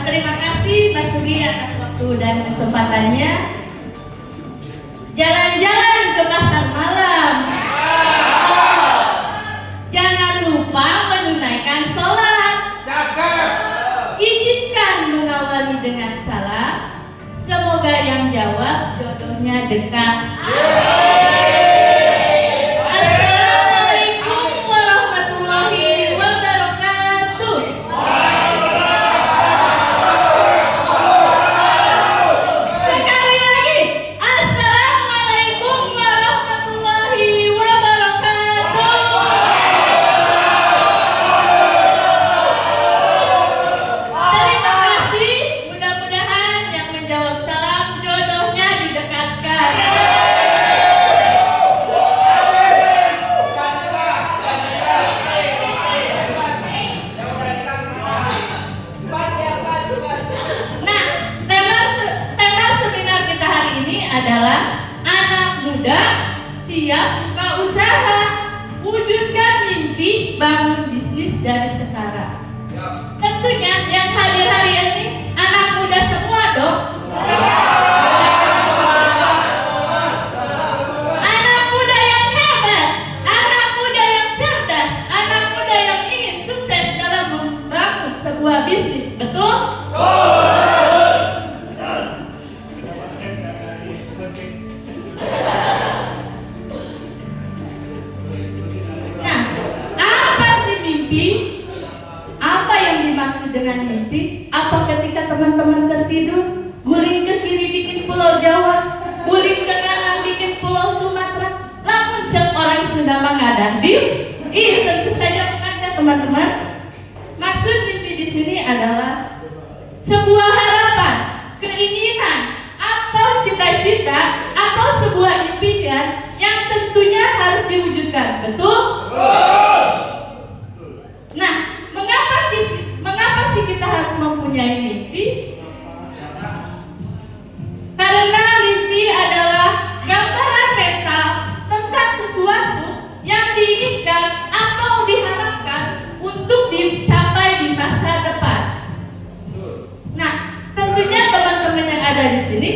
Terima kasih Mas Sugi atas waktu dan kesempatannya. Jalan-jalan ke pasar malam. Jangan lupa menunaikan sholat. Izinkan mengawali dengan salam. Semoga yang jawab jodohnya dekat. Assalamualaikum warahmatullahi wabarakatuh. Sekali lagi, assalamualaikum warahmatullahi wabarakatuh. Terima kasih. Mudah-mudahan yang menjawab salam jodohnya didekatkan. Nah, tema seminar kita hari ini adalah anak muda siap buka usaha, wujudkan mimpi, bangun bisnis dari sekarang. Tentunya yang hadir hari ini anak muda semua dong. Anak muda yang hebat, anak muda yang cerdas, anak muda yang ingin sukses dalam membangun sebuah bisnis, betul? Nah, apa sih mimpi? Apa yang dimaksud dengan mimpi? Apa ketika teman-teman tertidur, guling ke kiri bikin pulau Jawa, guling ke kanan bikin pulau Sumatera, lamun cek orang Sunda mengadah tentu saja bukan ya teman-teman. Maksud mimpi di sini adalah sebuah harapan, keinginan, atau cita-cita, atau sebuah impian yang tentunya harus diwujudkan, betul? Nah, mengapa sih kita harus mempunyai mimpi? Karena mimpi adalah gambaran mental tentang sesuatu yang diinginkan atau diharapkan untuk dicapai di masa depan. Nah, tentunya teman-teman yang ada di sini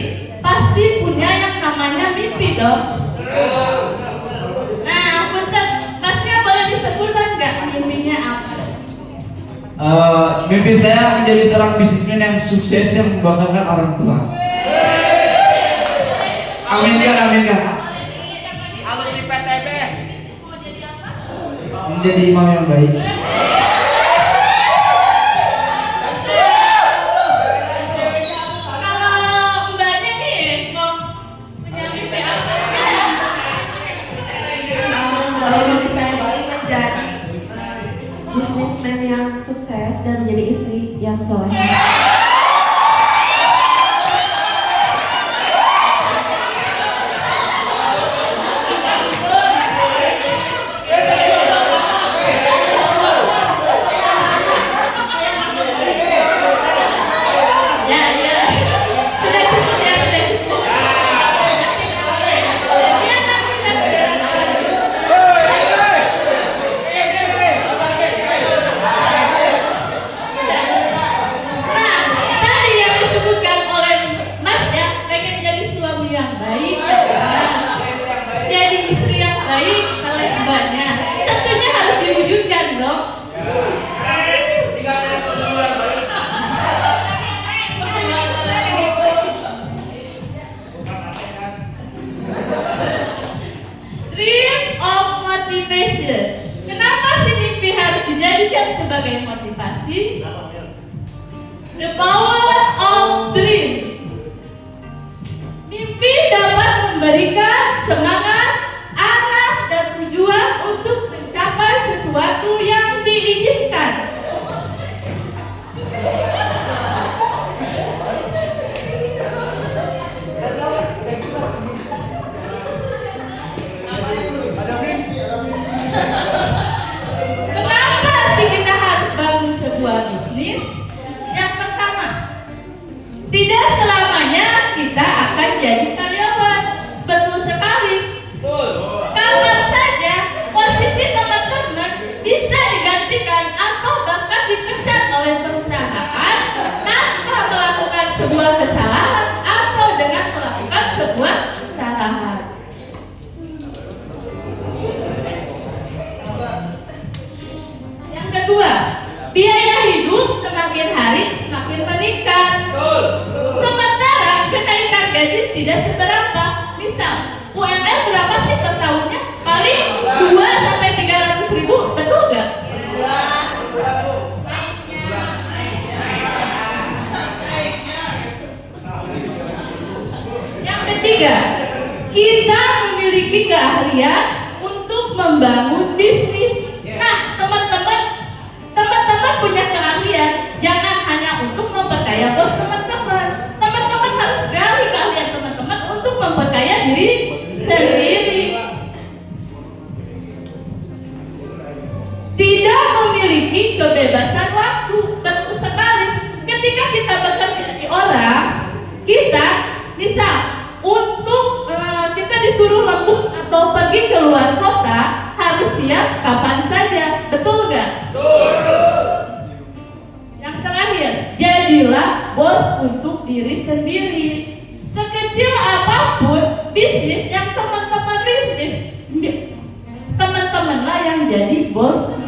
pasti punya yang namanya mimpi dong. Nah, punten, Masnya boleh disebutkan nggak mimpinya apa? Mimpi saya menjadi seorang bisnismen yang sukses yang membanggakan orang tua. Amin kan, amin kan. Alumni PTB. Menjadi imam yang baik. Kalau mbaknya nih mau punya mimpi apa? Kalau mimpi saya paling menjadi bisnismen yang sukses dan menjadi istri yang soleh. Ya, ya. Sudah cukup ya, sudah cukup. Ya, nah, tadi yang disebutkan oleh Mas ya, pengen jadi suami yang baik, jadi istri yang baik oleh mbaknya. Tentunya harus diwujudkan dong. Dream of motivation. Kenapa sih mimpi harus dijadikan sebagai motivasi? The power of dream. Mimpi dapat memberikan semangat, arah, dan tujuan untuk mencapai sesuatu yang diinginkan. Kenapa sih kita harus bangun sebuah bisnis? Yang pertama, tidak selamanya kita akan jadi karyawan. Betul sekali. Kapan saja posisi teman-teman bisa digantikan atau bahkan dipecat oleh perusahaan tanpa biaya hidup semakin hari semakin meningkat. Sementara kenaikan gaji tidak seberapa. Misal UMR berapa sih per tahunnya? Paling 2-300 ribu, betul gak? Yang ketiga, kita memiliki keahlian untuk membangun bisnis. Nah, teman-teman punya keahlian, jangan hanya untuk memperkaya bos teman-teman. Teman-teman harus gali keahlian teman-teman untuk memperkaya diri sendiri. Tidak memiliki kebebasan waktu, betul sekali. Ketika kita bekerja di orang, kita bisa untuk kita disuruh lembur atau pergi ke luar kota harus siap kapan saja, betul gak? Yang terakhir, jadilah bos untuk diri sendiri. Sekecil apapun bisnis yang teman-teman teman-temanlah yang jadi bosnya.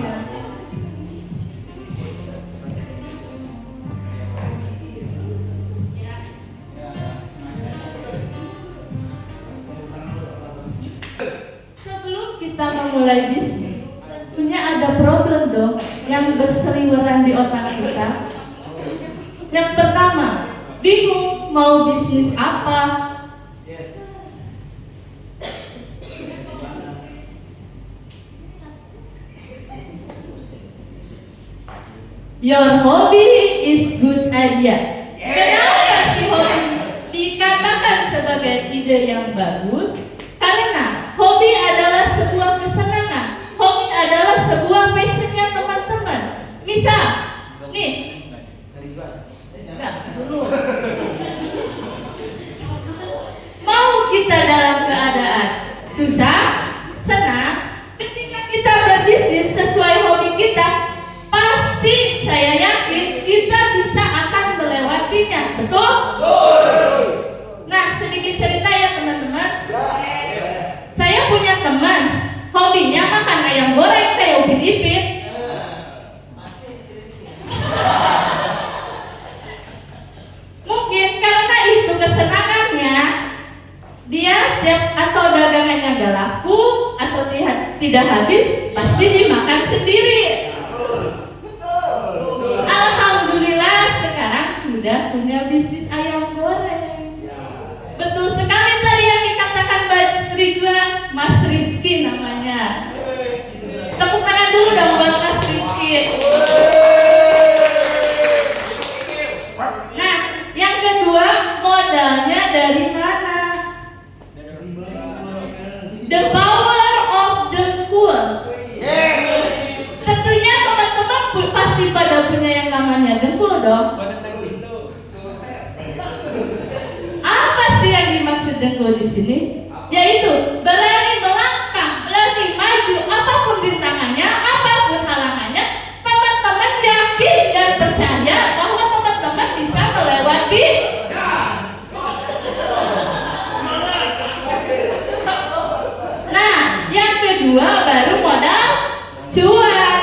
Sebelum kita memulai bisnis, tentunya ada problem dong yang berseliweran di otak kita. Yang pertama, bingung mau bisnis apa. Your hobby is good idea. Kenapa sih hobi dikatakan sebagai ide yang bagus? Karena hobi adalah sebuah kesenangan. Hobi adalah sebuah passionnya teman-teman. Misal, nih, enggak, dulu. Mau kita dalam keadaan susah, senang, ketika kita berbisnis sesuai hobi kita, pasti saya yakin kita bisa akan melewatinya, betul? Nah, sedikit cerita ya teman-teman. Saya punya teman, hobinya makan ayam goreng kayak Upin Ipin. Mungkin karena itu kesenangannya, dia atau dagangannya gak laku atau tidak habis, pasti dimakan sendiri. Alhamdulillah sekarang sudah punya bisnis ayam goreng. Betul sekali tadi yang dikatakan Mbak Ridwan, Mas Rizky namanya. Tepuk tangan dulu dong buat Mas Rizky. Nah, yang kedua, modalnya dari mana? The power of the cool. Tentunya teman-teman pasti pada punya yang namanya dengkul dong. Apa sih yang dimaksud dengkul di sini? Yaitu berani melangkah, berani maju, apapun rintangannya, apapun halangannya, teman-teman yakin dan percaya bahwa teman-teman bisa melewati. Nah, yang kedua baru modal cuan.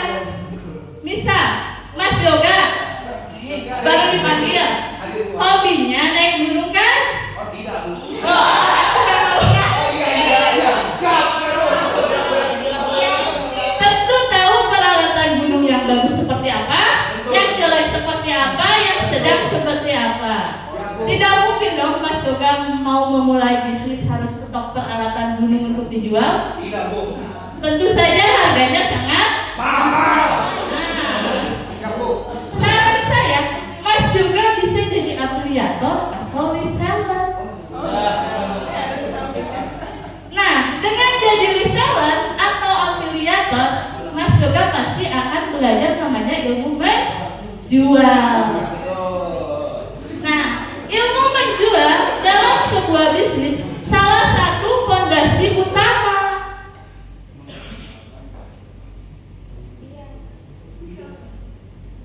Misal, Mas Yoga baru dipanggil, hobinya naik gunung kan? Tentu tahu peralatan gunung yang bagus seperti apa, yang jelek seperti apa, yang sedang seperti apa. Tidak mungkin dong Mas Yoga mau memulai bisnis harus stok peralatan gunung untuk dijual. Tentu saja harganya sangat mahal. Saran saya, Mas juga bisa jadi afiliator atau reseller. Nah, dengan jadi reseller atau afiliator, Mas juga pasti akan belajar namanya ilmu menjual. Nah, ilmu menjual dalam sebuah bisnis salah satu fondasi utama.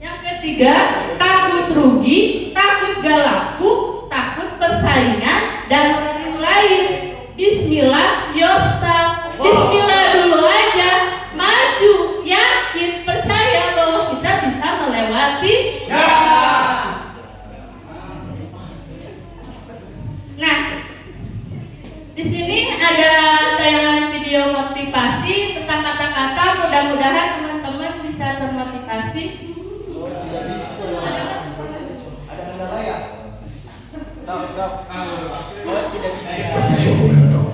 Yang ketiga, takut rugi, takut gak laku, takut persaingan, dan lain-lain. Bismillah yourself. Bismillah dulu aja, maju, yakin, percaya bahwa kita bisa melewati mudah-mudahan teman-teman bisa termotivasi. Tapi soal mental,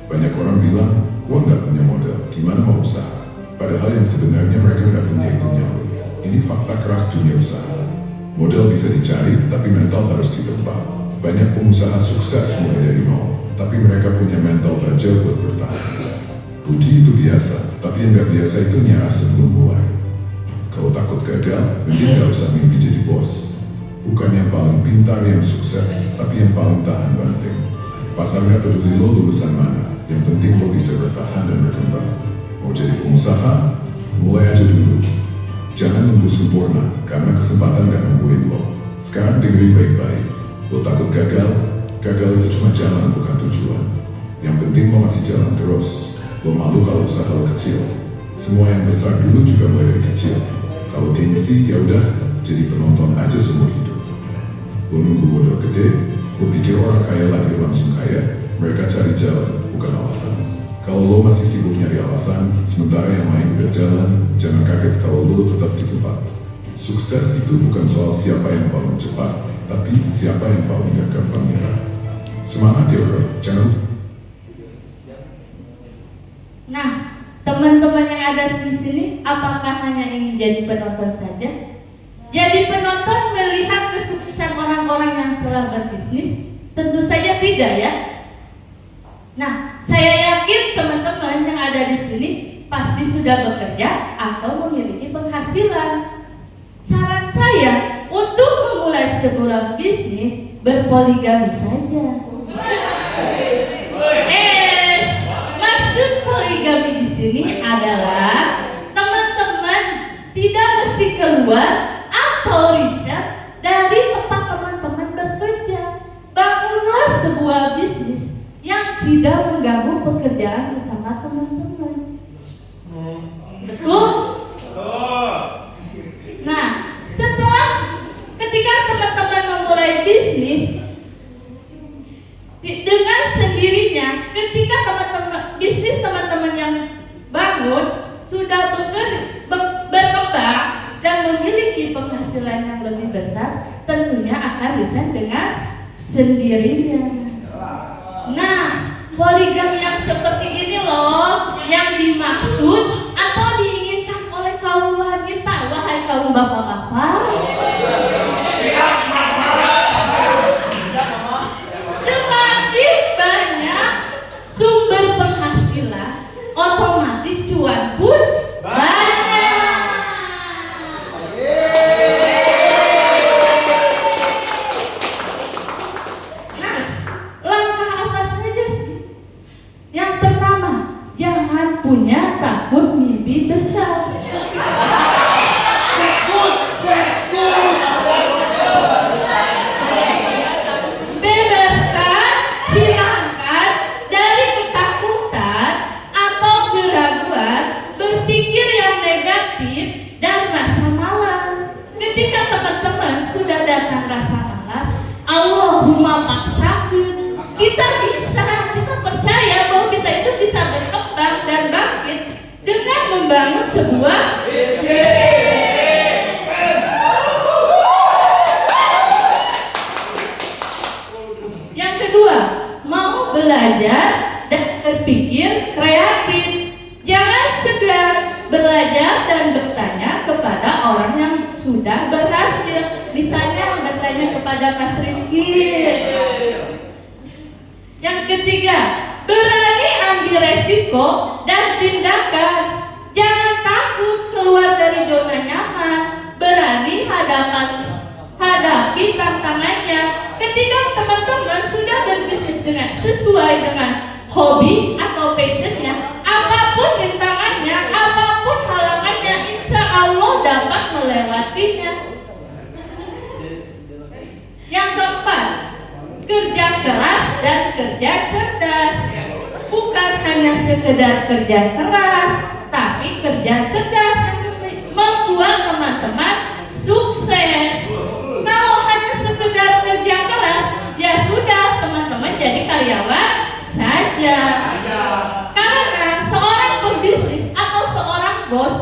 banyak orang bilang, gua nggak punya modal, gimana mau usaha? Padahal yang sebenarnya mereka nggak punya itu nyali. Ini fakta keras dunia usaha. Modal bisa dicari, tapi mental harus ditempa. Banyak pengusaha sukses mulai dari nol, tapi mereka punya mental baja buat bertahan. Budi itu biasa, tapi yang nggak biasa itu nyerah sebelum mulai. Kalau takut gagal, mending nggak usah mimpi jadi bos. Bukan yang paling pintar yang sukses, tapi yang paling tahan banting. Pasar nggak peduli lo lulusan mana, yang penting lo bisa bertahan dan berkembang. Mau jadi pengusaha, mulai aja dulu. Jangan nunggu sempurna, karena kesempatan nggak nungguin lo. Sekarang dengerin baik-baik. Lo takut gagal? Gagal itu cuma jalan, bukan tujuan. Yang penting lo masih jalan terus. Lo malu kalau usaha lo kecil. Semua yang besar dulu juga mulai dari kecil. Kalau gengsi, ya udah, jadi penonton aja seumur hidup. Lo nunggu modal gede, lo pikir orang kaya lahir langsung kaya. Mereka cari jalan, bukan alasan. Kalau lo masih sibuk nyari alasan, sementara yang lain udah jalan, jangan kaget kalau lo tetap di tempat. Sukses itu bukan soal siapa yang paling cepat, tapi siapa yang paling gak gampang nyerah. Semangat ya bro, jangan lupa. Nah, teman-teman yang ada di sini, apakah hanya ingin jadi penonton saja? Jadi penonton melihat kesuksesan orang-orang yang telah berbisnis? Tentu saja tidak ya. Nah, saya yakin teman-teman yang ada di sini pasti sudah bekerja atau memiliki penghasilan. Saran saya untuk memulai sebuah bisnis, berpoligami saja. Maksud poligami di sini adalah teman-teman tidak mesti keluar atau riset dari tempat teman-teman bekerja. Bangunlah sebuah bisnis yang tidak mengganggu pekerjaan utama teman-teman. Betul? Nah, setelah ketika teman-teman memulai bisnis, dengan sendirinya ketika bisnis teman-teman yang bangun sudah berkembang dan memiliki penghasilan yang lebih besar, tentunya akan resign dengan sendirinya. Nah, poligami yang seperti ini loh yang dimaksud atau diinginkan oleh kaum wanita, wahai kaum bapak-bapak. Semakin banyak sumber penghasilan, otomatis cuan pun banyak. Nah, langkah apa saja sih? Yang pertama, jangan punya takut mimpi besar. Bebaskan, hilangkan dari ketakutan atau keraguan, berpikir yang negatif dan rasa malas. Ketika teman-teman sudah datang rasa malas, Allahumma paksakan. Kita bisa, kita percaya bahwa kita itu bisa berkembang dan bangkit dengan membangun sebuah Yang kedua, mau belajar dan berpikir kreatif. Jangan sekedar belajar dan bertanya kepada orang yang sudah berhasil. Misalnya bertanya kepada Mas Rizky. Yang ketiga, berani ambil resiko dan tindakan. Jangan takut keluar dari zona nyaman. Berani hadapi tantangannya. Ketika teman-teman sudah berbisnis sesuai dengan hobi atau passionnya, apapun rintangannya, apapun halangannya, insya Allah dapat melewatinya. Yang keempat, kerja keras dan kerja cerdas. Bukan hanya sekedar kerja keras, tapi kerja cerdas yang membuat teman-teman sukses. Kalau hanya sekedar kerja keras, ya sudah, teman-teman jadi karyawan saja. Karena seorang pebisnis atau seorang bos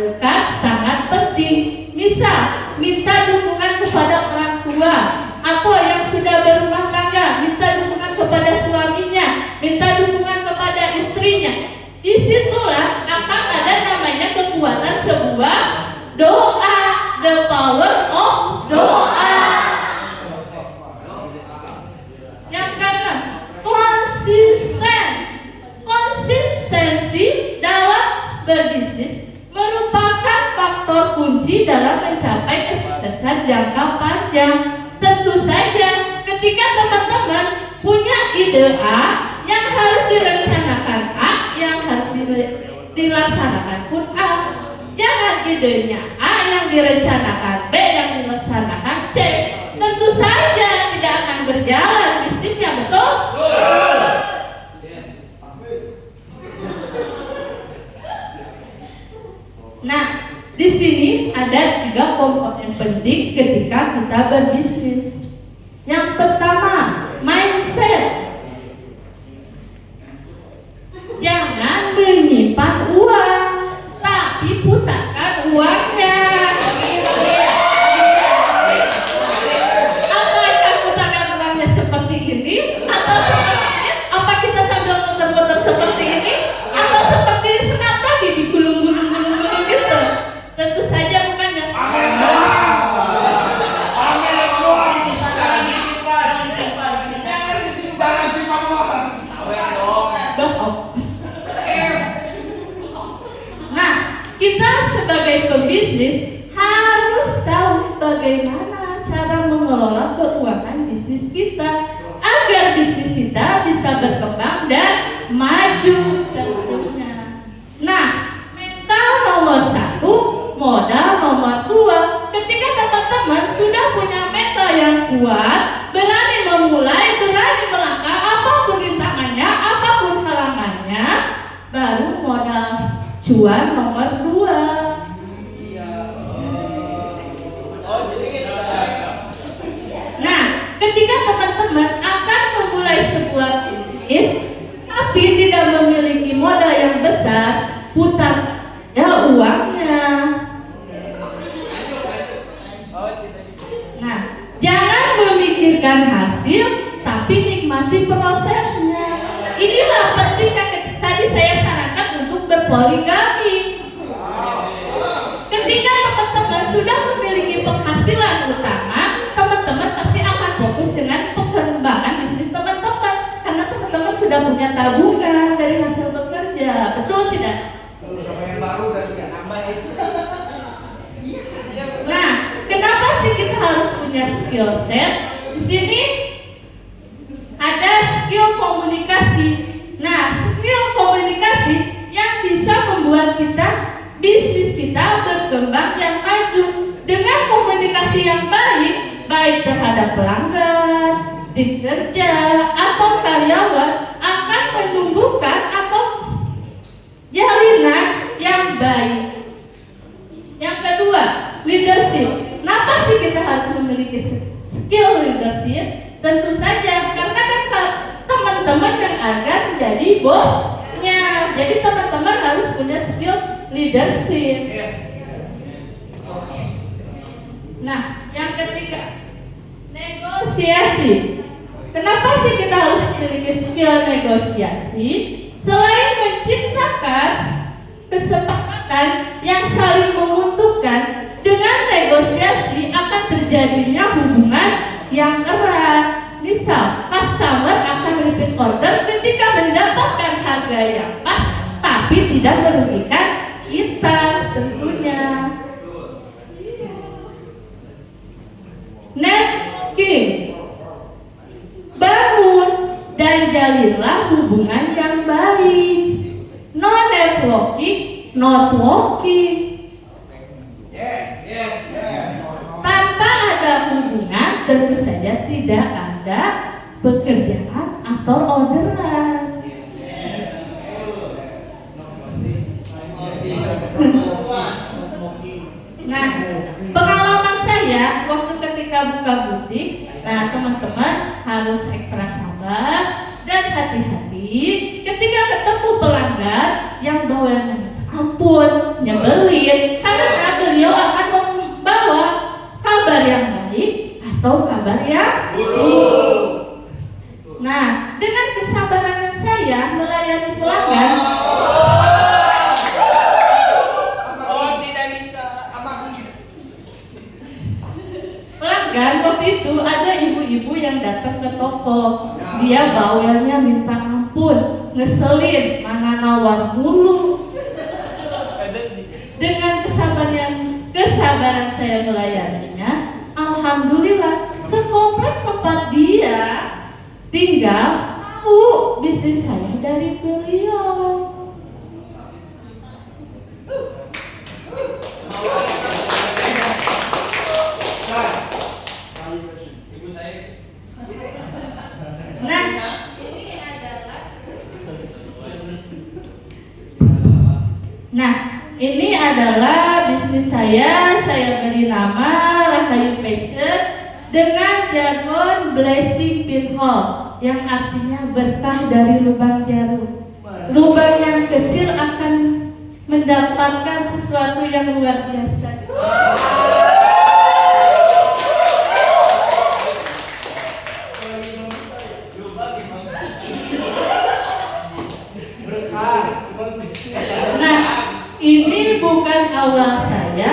lakukan sangat penting. Misal, minta dukungan kepada orang tua atau yang sudah berumah tangga, minta dukungan kepada suaminya, minta dukungan kepada istrinya. Disitulah akan ada namanya kekuatan sebuah doa, the power of doa. Yang keenam, konsistensi dalam berbisnis merupakan faktor kunci dalam mencapai kesuksesan jangka panjang. Tentu saja ketika teman-teman punya ide A yang harus direncanakan A, yang harus dilaksanakan pun A. Jangan idenya A yang direncanakan B, yang dilaksanakan C. Tentu saja tidak akan berjalan bisnisnya, betul? Nah, di sini ada 3 komponen penting ketika kita berbisnis. Yang pertama, mindset. Jangan menyimpan uang, tapi putarkan uangnya. Apakah putarkan uangnya seperti ini atau seperti ini? Apa kita sambil muter-muter seperti ini atau seperti senap tadi digulung-gulung gitu? Tentu saja bukan ya. Nah, kita sebagai pembisnis harus tahu bagaimana cara mengelola keuangan bisnis kita agar bisnis kita bisa berkembang dan maju tentunya. Nah, mental nomor 1, modal nomor 2. Ketika teman-teman sudah punya mental yang kuat, berani memulai, berani melangkah apapun rintangannya, apapun halangannya, baru modal cuan nomor 2. Nah, ketika teman-teman akan memulai sebuah bisnis tapi tidak memiliki modal yang besar, putar ya uangnya. Nah, jangan memikirkan hasil tapi nikmati prosesnya. Inilah pentingnya tadi saya sarankan untuk berpoligami. Ketika teman-teman sudah memiliki penghasilan utama, teman-teman pasti akan fokus dengan pengembangan bisnis teman-teman karena teman-teman sudah punya tabungan dari hasil bekerja. Betul tidak? Nah, kenapa sih kita harus punya skill set? Di sini ada skill komunikasi. Nah, skill komunikasi yang bisa membuat kita bisnis kita berkembang yang maju dengan komunikasi yang baik, baik terhadap pelanggan, tim kerja atau karyawan akan menumbuhkan atau jalinan yang baik. Yang kedua, leadership. Kenapa sih kita harus memiliki skill leadership? Tentu saja karena kan teman-teman yang akan jadi bosnya. Jadi teman-teman harus punya skill leadership. Nah, yang ketiga, negosiasi. Kenapa sih kita harus memiliki skill negosiasi? Selain menciptakan kesepakatan yang saling menguntungkan, dengan negosiasi akan terjadinya hubungan yang erat. Misal, customer akan repeat order ketika mendapatkan harga yang pas, tapi tidak merugikan kita tentunya. Networking. Bangun dan jalinlah hubungan yang baik. No networking, not working. Tanpa ada hubungan, tentu saja tidak ada pekerjaan atau orderan. Nah, pengalaman saya waktu ketika buka butik, nah teman-teman harus ekstra sabar dan hati-hati ketika ketemu pelanggan yang bawaannya ampun, nyebelin, atau kabar yang buruk. Nah, dengan kesabaran saya melayani pelanggan, Oh, tidak bisa. pelanggan waktu itu ada ibu-ibu yang datang ke toko. Dia bawelnya minta ampun, ngeselin, mana nawar mulu. Dengan kesabaran saya melayaninya, alhamdulillah sekomplek tempat dia tinggal tahu bisnis saya dari beliau. Nah, ini adalah bisnis saya beri nama Rahayu Fashion dengan jargon blessing pinhole yang artinya berkah dari lubang jarum. Lubang yang kecil akan mendapatkan sesuatu yang luar biasa. Nah, ini bukan awal saya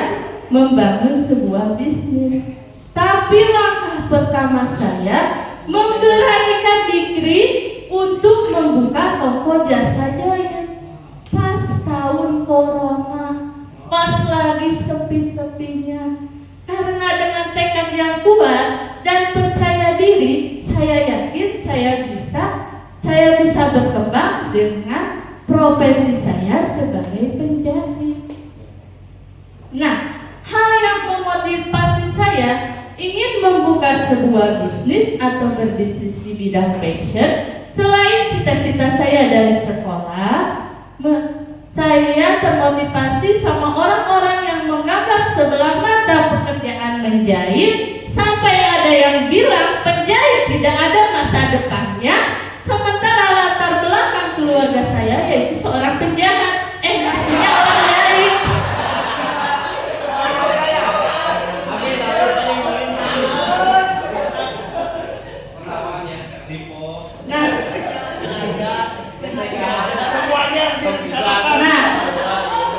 membangun sebuah bisnis, tapi langkah pertama saya memberanikan diri untuk membuka toko jasa jahit pas tahun corona, pas lagi sepi-sepinya. Karena dengan tekad yang kuat dan percaya diri, saya yakin saya bisa berkembang dengan profesi saya sebagai penjahit. Nah, hal yang memotivasi saya ingin membuka sebuah bisnis atau berbisnis di bidang fashion selain cita-cita saya dari sekolah, saya termotivasi sama orang-orang yang menganggap sebelah mata pekerjaan menjahit, sampai ada yang bilang penjahit tidak ada masa depannya, sementara latar belakang keluarga saya yaitu seorang penjahat, maksudnya orang jahit. Nah,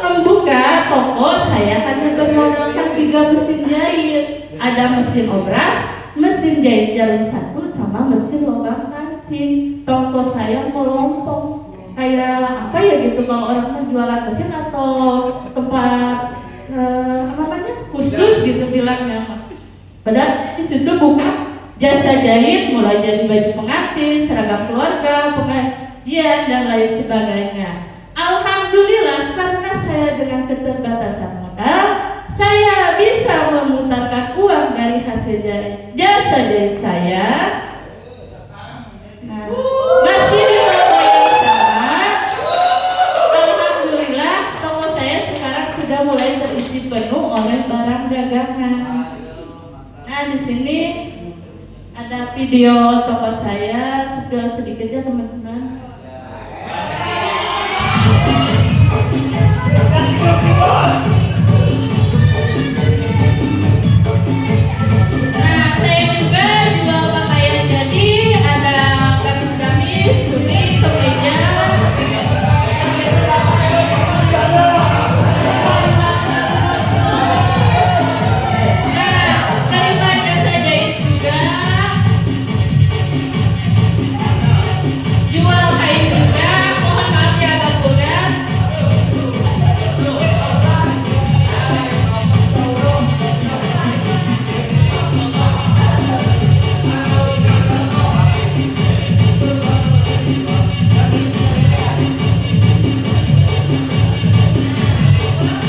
membuka toko saya hanya bermodalkan 3 mesin jahit. Ada mesin obras, mesin jahit jarum 1, sama mesin lubang kancing. Toko saya melompong kayak apa ya gitu, kalau orang menjualan mesin atau tempat khusus gitu bilangnya. Padahal di situ buka jasa jahit mulai dari baju pengantin, seragam keluarga, pengajian dan lain sebagainya. Alhamdulillah, karena saya dengan keterbatasan modal, saya bisa memutarkan uang dari hasil jasa jahit saya. Nah, masih di toko yang sama. Alhamdulillah, toko saya sekarang sudah mulai terisi penuh oleh barang dagangan. Nah, di sini ada video toko saya, sedikit ya teman-teman. Nah, saya juga jual pakaian jadi, ada gamis-gamis, tunik, kemeja. Nah, terima jasa jahit juga. Jual kain juga, mohon maaf ya agak kurang.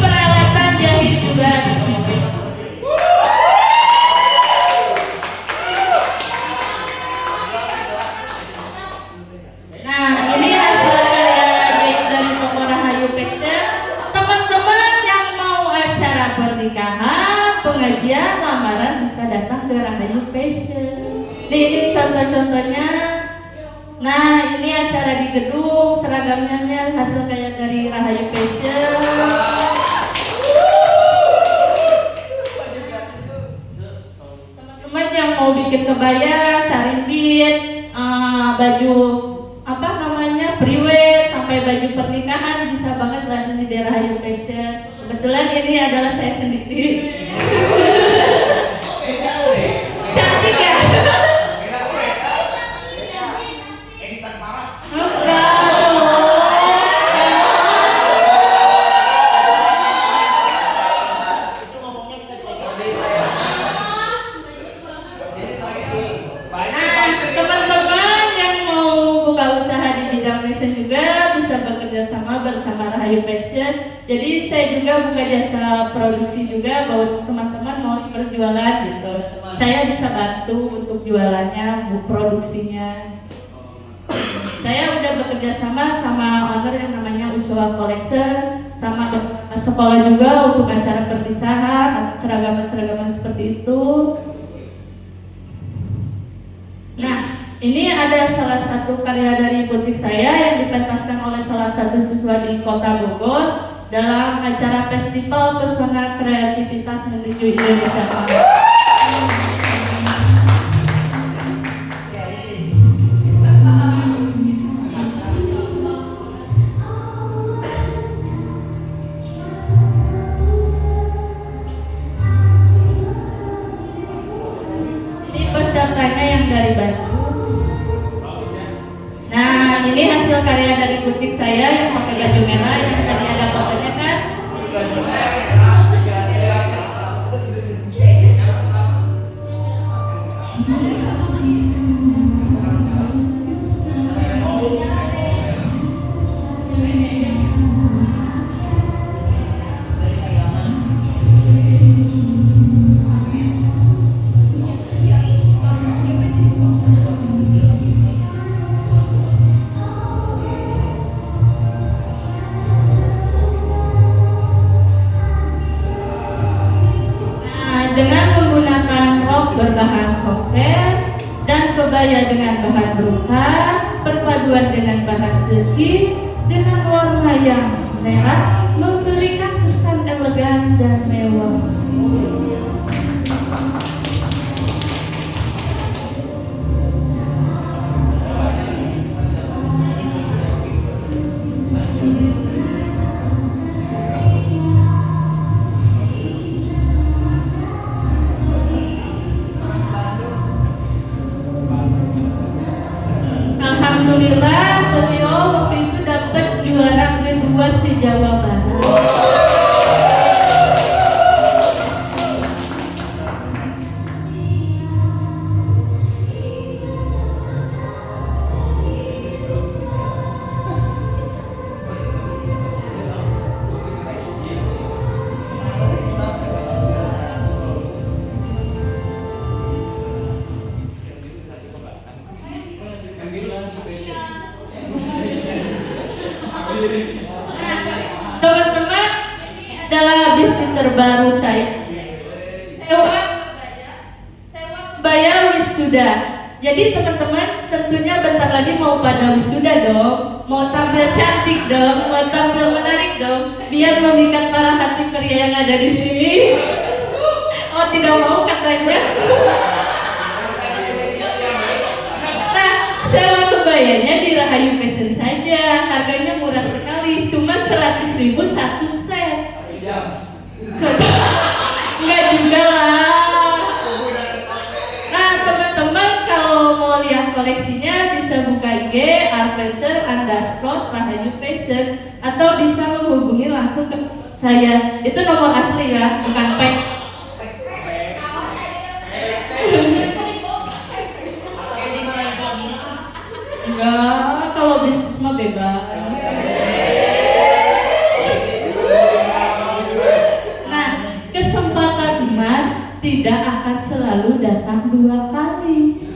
Peralatan jahit juga. Nah, ini hasil karya jahit dari toko Rahayu Fashion. Teman-teman yang mau acara pernikahan, pengajian, lamaran bisa datang ke Rahayu Fashion. Ini contoh-contohnya. Nah, ini acara di gedung, seragamnya hasil karya dari Rahayu Fashion. Teman-teman yang bikin kebaya, sarimbit, baju apa namanya priwet, sampai baju pernikahan bisa banget lah di daerah Hayu Fashion. Kebetulan ini adalah saya sendiri. Cantik ya? Enggak dong. Nah, teman-teman yang mau buka usaha di bidang fashion juga bisa bekerja sama bersama Rahayu Fashion. Jadi saya juga buka jasa produksi juga buat teman-teman mau berjualan gitu. Saya bisa bantu untuk jualannya, produksinya. Saya udah bekerja sama owner yang namanya Usua Collection, sama sekolah juga untuk acara perpisahan atau seragaman-seragaman seperti itu. Nah, ini ada salah satu karya dari butik saya yang dipentaskan oleh salah satu siswa di Kota Bogor dalam acara Festival Pesona Kreativitas Menuju Indonesia Maju. Ini pesertanya yang dari Bandung. Nah, ini hasil karya dari butik saya yang pakai baju merah yang tadi ada fotonya kan? Dengan menggunakan rok berbahan soket dan kebaya dengan bahan brokat, perpaduan dengan bahan silky dengan warna yang merah memberikan kesan elegan dan mewah. Alhamdulillah beliau waktu itu dapat juara kedua se-Jawa Barat. Teman-teman, ini adalah bisnis terbaru saya. Sewa kebaya wisuda. Jadi teman-teman tentunya bentar lagi mau pada wisuda dong, mau tampil cantik dong, mau tampil menarik dong, biar memikat para hati pria yang ada di sini. Oh tidak mau katanya. Nah, sewa kebayanya di Rahayu Fashion saja, harganya murah sekali, cuma 100.000 satu set. Enggak juga lah. Nah teman-teman kalau mau lihat koleksinya bisa buka IG @artfashion_Rahayu Fashion atau bisa menghubungi langsung ke saya. Itu nomor asli ya, bukan fake. Enggak, kalau bisnis mah bebas. Nah, kesempatan emas tidak akan selalu datang dua kali.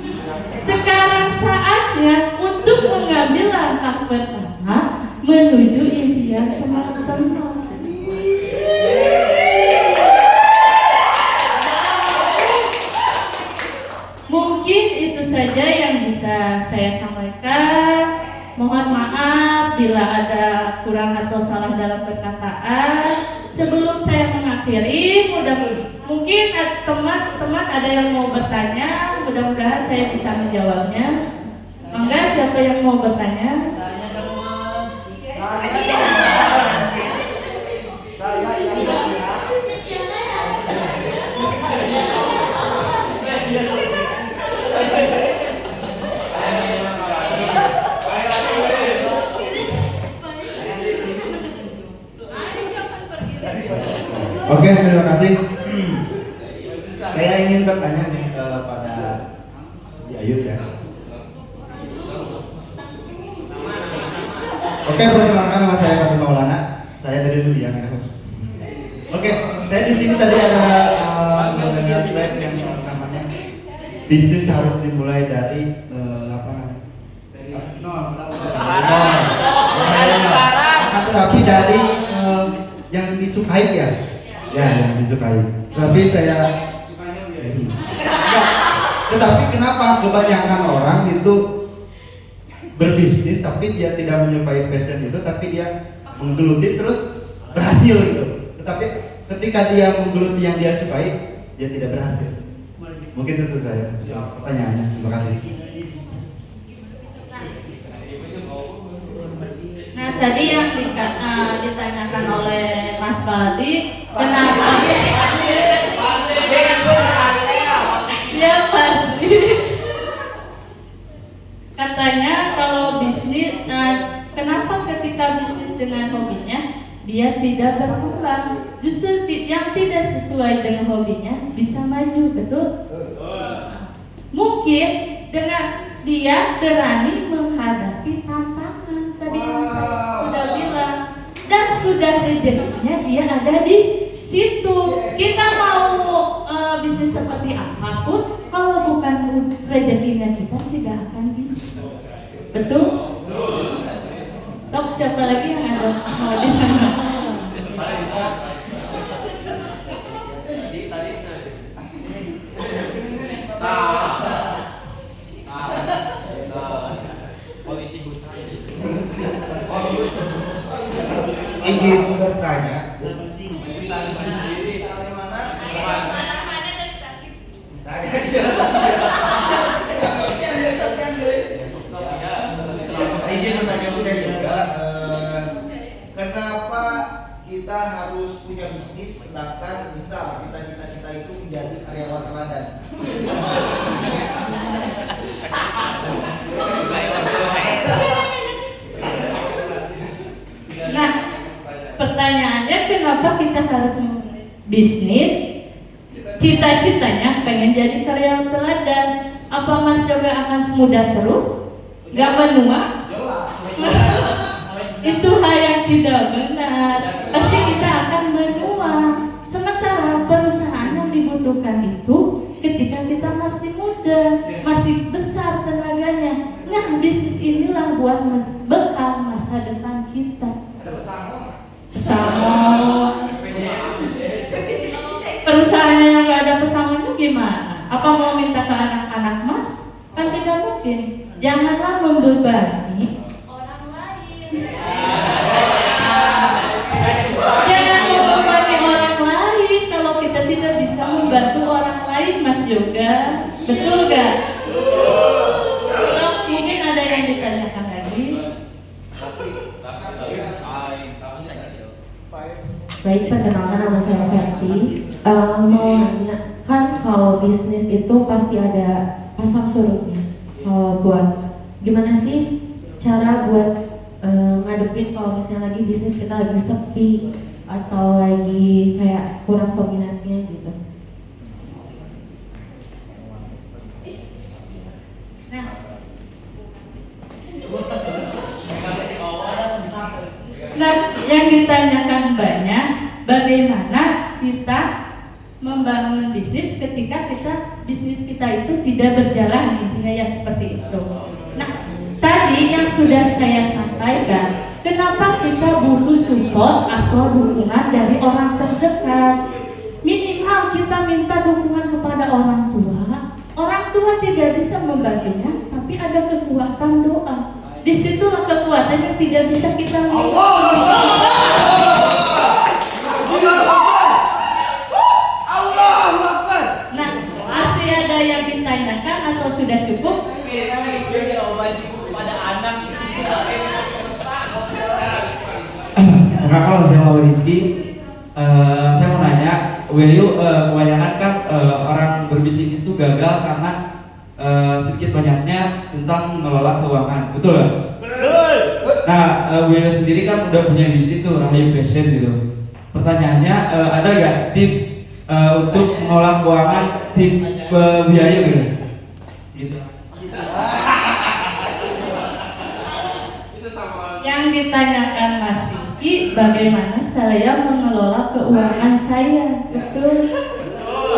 Sekarang saatnya untuk mengambil langkah pertama menuju impian teman-teman. Mungkin itu saja yang bisa saya sampaikan. Mohon maaf bila ada kurang atau salah dalam perkataan. Sebelum saya mengakhiri, mudah-mudahan Mungkin teman-teman ada yang mau bertanya, mudah-mudahan saya bisa menjawabnya. Mangga, siapa yang mau bertanya? Oke, terima kasih. Saya ingin bertanya nih kepada Ayu ya. Oke, perkenalkan nama saya Fatih Maulana. Saya dari Dunia. Oke, saya di sini tadi ada mendengar slide yang namanya bisnis harus dimulai dari apa namanya? Tapi dari yang disukai ya, yang disukai. Tetapi kenapa kebanyakan orang itu berbisnis tapi dia tidak menyukai passion itu, tapi dia menggeluti terus berhasil gitu. Tetapi ketika dia menggeluti yang dia sukai, dia tidak berhasil. Mungkin itu saya pertanyaannya. Terima kasih. Nah, tadi yang ditanyakan oleh Mas Baldi, kenapa? Ya pasti. Katanya kalau bisnis, kenapa ketika bisnis dengan hobinya dia tidak berkembang? Justru yang tidak sesuai dengan hobinya bisa maju, betul? Mungkin dengan dia berani menghadapi tantangan. Tadi yang saya sudah bilang, dan sudah rezekinya dia ada di situ. Kita mau bisnis seperti apapun, kalau bukan rezekinya kita tidak akan bisa. Betul? Tok, siapa lagi yang ada mau ditanya? Izin bertanya. Izin bertanya saya juga, kenapa kita harus punya bisnis sedangkan bisa cita-cita kita itu menjadi karyawan teladan? Nah, pertanyaannya kenapa kita harus bisnis? Cita-citanya pengen jadi karyawan teladan. Apa Mas Yoga akan semudah terus? Gak menua? Itu hal yang tidak benar. Pasti kita akan menua. Sementara perusahaan yang dibutuhkan itu ketika kita masih muda, masih besar tenaganya. Nah, bisnis inilah buat bekal masa depan kita. Pesangon. Perusahaannya yang nggak ada pesangonnya gimana? Apa mau minta ke anak-anak Mas? Kan tidak mungkin. Janganlah membebani orang lain. Jangan membebani orang lain kalau kita tidak bisa membantu orang lain, Mas Yoga. Betul gak? So, mungkin ada yang ditanyakan lagi. Baik, perkenalkan nama saya Septi. Mau nanya, kan kalau bisnis itu pasti ada pasang surutnya. Buat gimana sih cara buat ngadepin kalau misalnya lagi bisnis kita lagi sepi atau lagi kayak kurang peminatnya gitu? Nah, yang ditanyakan banyak, bagaimana kita membangun bisnis ketika bisnis kita itu tidak berjalan, intinya ya seperti itu. Nah, tadi yang sudah saya sampaikan, kenapa kita butuh support atau dukungan dari orang terdekat. Minimal kita minta dukungan kepada orang tua. Orang tua tidak bisa membantunya, tapi ada kekuatan doa. Disitulah kekuatan yang tidak bisa kita lihat. Rizky, saya mau nanya, Wahyu, kebanyakan kan orang berbisnis itu gagal karena sedikit banyaknya tentang mengelola keuangan, betul nggak? Betul. Nah, Wahyu sendiri kan udah punya bisnis tuh, Rahayu Fashion gitu. Pertanyaannya, ada nggak tips untuk mengelola keuangan tim Wahyu gitu? Gitu. Yang ditanyakan Mas Rizky, bagaimana saya mengelola keuangan saya, betul?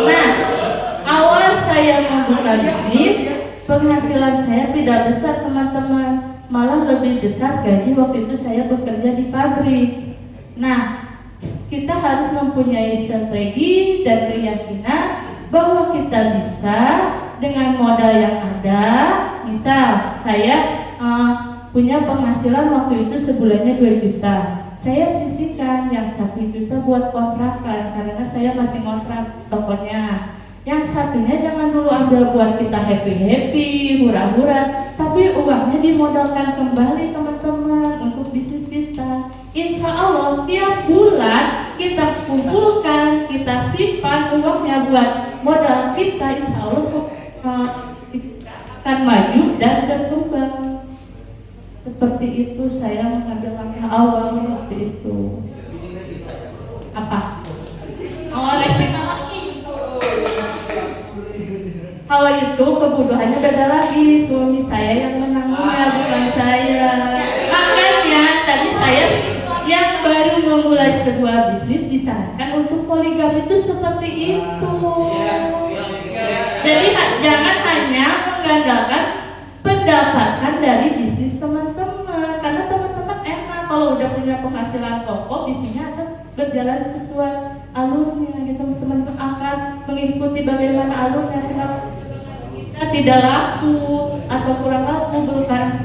Nah, awal saya membuka bisnis, penghasilan saya tidak besar teman-teman, malah lebih besar gaji waktu itu saya bekerja di pabrik. Nah, kita harus mempunyai strategi dan keyakinan bahwa kita bisa dengan modal yang ada. Misal saya punya penghasilan waktu itu sebulannya 2 juta. Saya sisihkan yang 1 juta buat kontrakan karena saya masih kontrak tokonya. Yang satunya jangan dulu ambil buat kita happy-happy, hura-hura, tapi uangnya dimodalkan kembali teman-teman untuk bisnis kita. Insya Allah tiap bulan kita kumpulkan, kita simpan uangnya buat modal kita. Insya Allah akan maju dan berkembang. Seperti itu saya mengambil langkah awal waktu itu. Apa? Oh, resiko. Kalau itu kebutuhannya beda lagi, suami saya yang menanggungnya bukan saya. Makanya tadi saya yang baru memulai sebuah bisnis disarankan untuk poligami itu seperti itu. Jadi jangan hanya mengandalkan pendapatan dari bisnis teman-teman, karena teman-teman enak kalau udah punya penghasilan pokok, bisnisnya akan berjalan sesuai alurnya. Gitu, teman-teman akan mengikuti bagaimana alurnya. Kalau kita tidak laku atau kurang laku,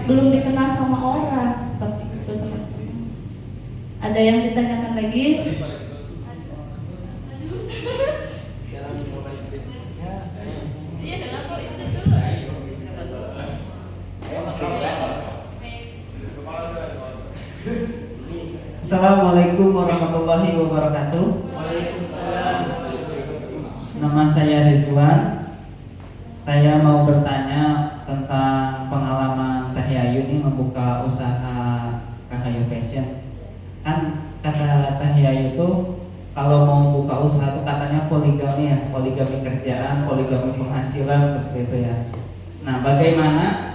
belum dikenal sama orang, seperti itu teman-teman. Ada yang ditanyakan lagi? Assalamualaikum warahmatullahi wabarakatuh. Nama saya Rizwan. Saya mau bertanya tentang pengalaman Teh Yayu ini membuka usaha Rahayu Fashion. Kan kata Teh Yayu itu kalau mau buka usaha itu katanya poligami ya, poligami kerjaan, poligami penghasilan seperti itu ya. Nah, bagaimana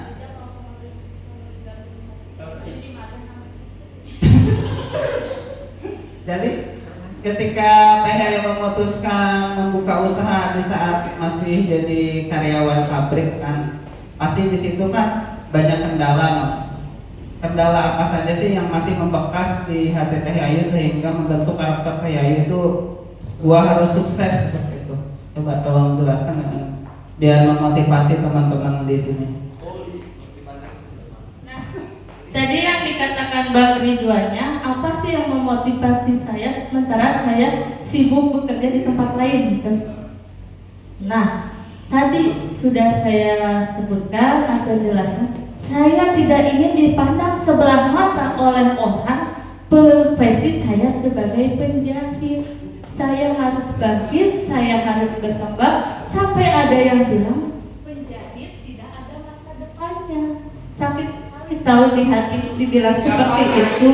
jadi ketika Teh Yayu memutuskan membuka usaha di saat masih jadi karyawan pabrik kan, pasti di situ kan banyak kendala. Kendala apa saja sih yang masih membekas di hati Teh Yayu sehingga membentuk karakter Teh Yayu itu gua harus sukses seperti itu. Coba tolong jelaskan biar memotivasi teman-teman di sini. Tadi yang dikatakan Bang Ridwannya, apa sih yang memotivasi saya sementara saya sibuk bekerja di tempat lain gitu. Nah, tadi sudah saya sebutkan atau jelaskan, saya tidak ingin dipandang sebelah mata oleh orang. Profesi saya sebagai penjahit, saya harus bangkit, saya harus berkembang. Sampai ada yang bilang penjahit tidak ada masa depannya. Sakit tahu di hati dibilang seperti itu.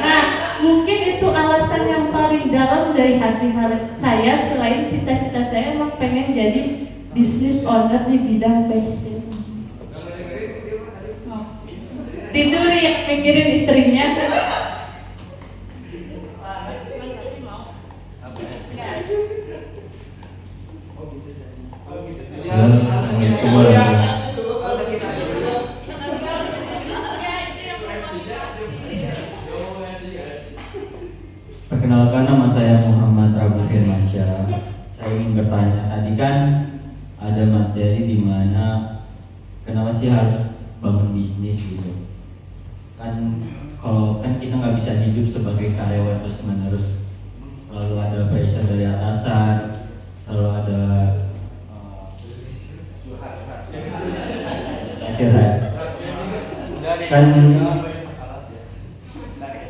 Nah, mungkin itu alasan yang paling dalam dari hati saya. Selain cita-cita saya emang pengen jadi business owner di bidang fashion. Tidur ya mikirin istrinya. Assalamualaikum warahmatullahi Perkenalkan, nama saya Muhammad Rabu Firmansyah. Saya ingin bertanya, tadi kan ada materi di mana kenapa sih harus bangun bisnis gitu. Kan kalau kan kita nggak bisa hidup sebagai karyawan terus menerus, selalu ada pressure dari atasan, selalu ada curhat.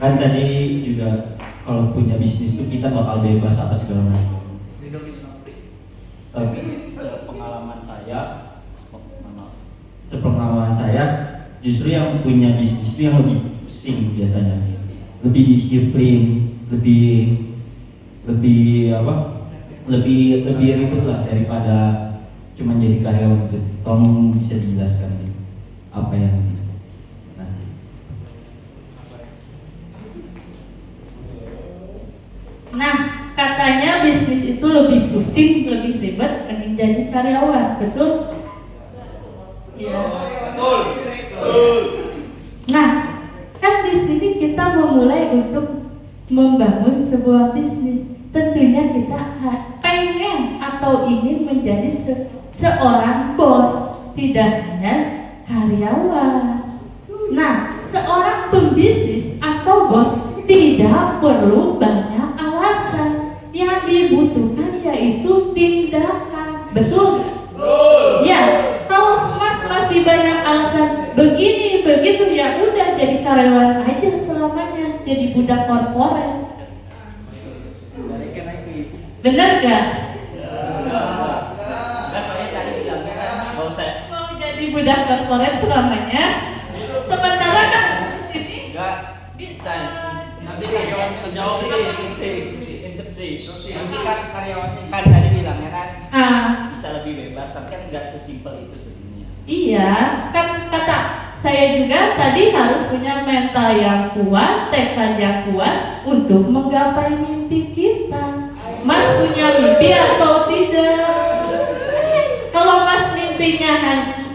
kan tadi juga kalau punya bisnis tuh kita bakal bebas apa segala macam. Tapi sepengalaman saya justru yang punya bisnis itu yang lebih pusing biasanya, lebih disiplin, lebih ribet lah daripada cuma jadi karyawan gitu. Tolong bisa dijelaskan apa yang kasih. Nah, katanya bisnis itu lebih pusing, lebih ribet mending jadi karyawan, betul? Ya. Betul. Nah, kan di sini kita memulai untuk membangun sebuah bisnis. Tentunya kita pengen atau ingin menjadi seorang bos, tidak hanya karyawan. Nah, seorang pembisnis atau bos tidak perlu banyak alasan. Yang dibutuhkan yaitu tindakan. Betul nggak? Ya, kalau Mas masih banyak alasan begini begitu, ya udah jadi karyawan aja selamanya, jadi budak korporat. Bener gak? Mau jadi budak korporat selamanya, sementara kan di sini nanti terjawab nanti kan karyawannya kan tadi bilangnya kan bisa lebih bebas, tapi kan nggak sesimpel itu sebenarnya. Iya, kan kata saya juga tadi harus punya mental yang kuat, tekad yang kuat untuk menggapai mimpi kita. Mas punya mimpi atau tidak? Kalau Mas mimpinya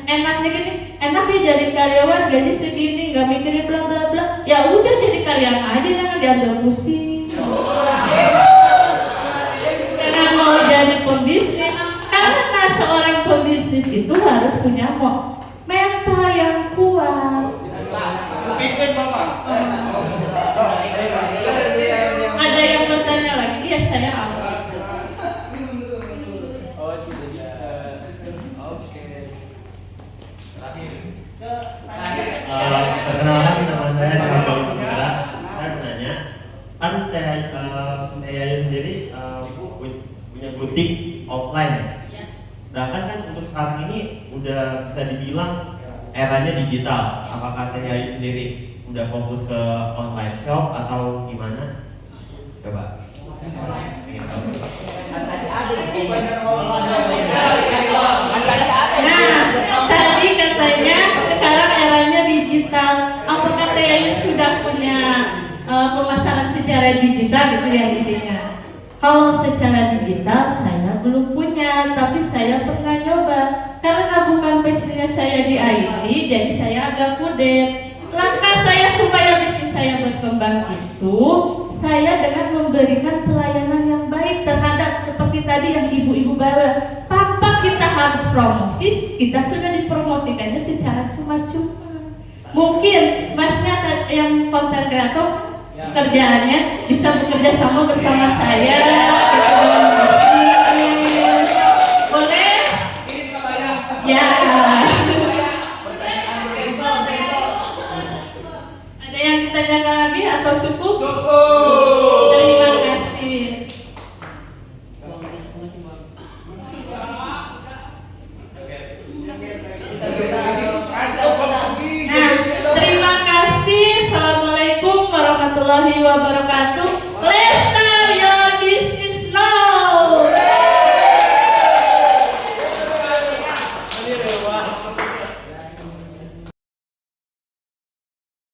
enaknya gini, enaknya jadi karyawan gaji segini, nggak mikirin bla bla bla, ya udah jadi karyawan aja, jangan diambil pusing. Jangan mau jadi pembisnis, karena seorang pembisnis itu harus punya mental yang kuat. Bikin mama. Ada yang bertanya lagi? Iya, saya awal. Oh, tidak bisa. Oke. Perkenalkan, nama saya Bang Putra. Saya bertanya, kan Teh Yayu sendiri punya butik offline ya? Sedangkan kan untuk sekarang ini udah bisa dibilang eranya digital. Apakah Teh Yayu sendiri udah fokus ke online shop atau gimana? Coba. Nah, tadi katanya sekarang eranya digital. Apakah Teh Yayu sudah punya pemasaran secara digital gitu ya intinya? Kalau secara digital saya belum punya, tapi saya pernah nyoba. Karena bukan passionnya saya di IT, jadi saya agak kudet. Langkah saya supaya bisnis saya berkembang itu, saya dengan memberikan pelayanan yang baik terhadap seperti tadi yang ibu-ibu baru. Tanpa kita harus promosi, kita sudah dipromosikannya secara cuma-cuma. Mungkin Masnya yang konten kreator kerjaannya bisa bekerja sama bersama saya. Boleh? Ya. Ada yang ditanyakan lagi atau cukup? Cukup. Terima kasih. Nah, terima kasih. Assalamualaikum warahmatullahi wabarakatuh.